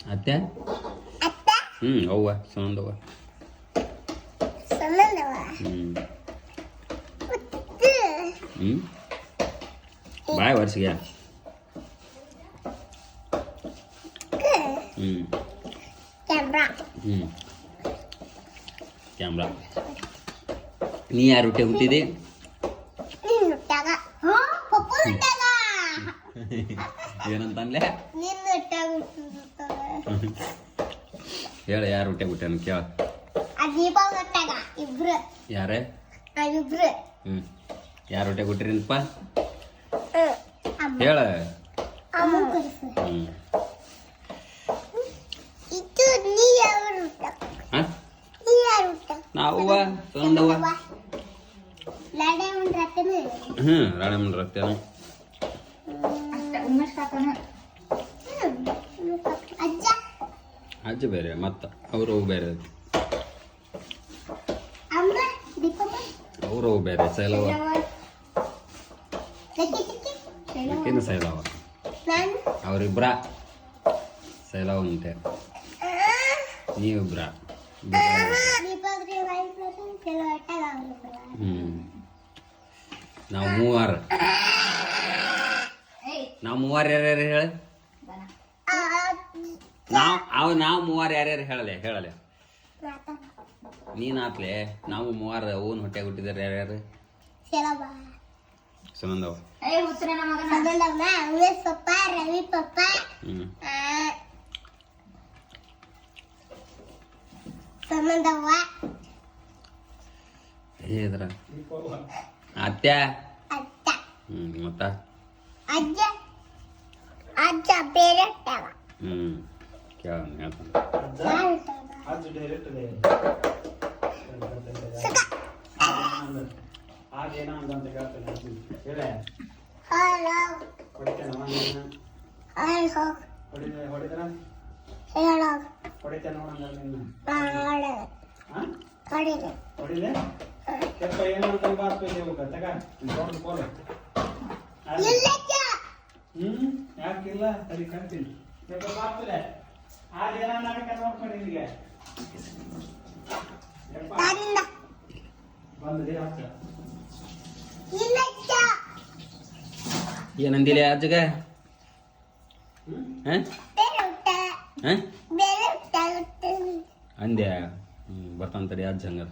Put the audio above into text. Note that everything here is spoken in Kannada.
ಅತ್ತೆ ಅವ್ವ ಸುನಂದವ್ವ ಬಾಯ್ ವರ್ಷಿಗೆ ಕ್ಯಾಮ್ರಾ ನೀ ಯಾರು ಹೊಟ್ಟೆ ಹುಟ್ಟಿದೆ ಏನಂತನ್ಲೆ ಹೇಳ ಯಾರು ಹೊಟ್ಟೆ ಹುಟ್ಟ್ಯಾನ ಕೇಳ ಯಾರೇ ಯಾರು ಹೊಟ್ಟೆ ಹುಟ್ಟಿರಿನಪ್ಪ ಹೇಳ ನಾವ್ವ ಸುನಂದವ್ವ ರಾಣಮ್ಮನ ರಕ್ತೇನ ಅಜ್ಜ ಬೇರೆ ಮತ್ತ ಅವರು ಬೇರೆ ಅವರು ಬೇರೆ ಸೈಲವ ಸೈಲವ ಅವರಿಬ್ರ ಸೈಲವ ಅಂತೆ ನೀವಿಬ್ರ ನಾವು ಮೂವರು ಯಾರ್ಯಾರು ಹೇಳಿ ನಾವು ಮೂವರು ಯಾರ್ಯಾರು ಹೇಳಲೆ ನೀನ್ ಆತ್ಲೆ ನಾವು ಮೂವರು ಅವನ್ ಹೊಟ್ಟೆ ಹುಟ್ಟಿದಾರೆ ಯಾರ್ಯಾರು ಸುನಂದವ ರವಿ ಪಪ್ಪ ಸುನಂದವ್ವ ಇದ್ರ ಅತ್ಯ ಮತ್ತ ಅಜ್ಜ ಅಜ್ಜ ಬೇರೆ ಕೇಳ ಹೇಳ್ತಾನೆ ಯಾಕಿಲ್ಲ ಸರಿ ಕಣ್ತೀನಿ ಏನಂದಿಲ್ಲ ಅಜ್ಜಗ ಅಂದ್ಯಾ ಬರ್ತಾಂತಡಿ ಅಜ್ಜ ಹಂಗಾರ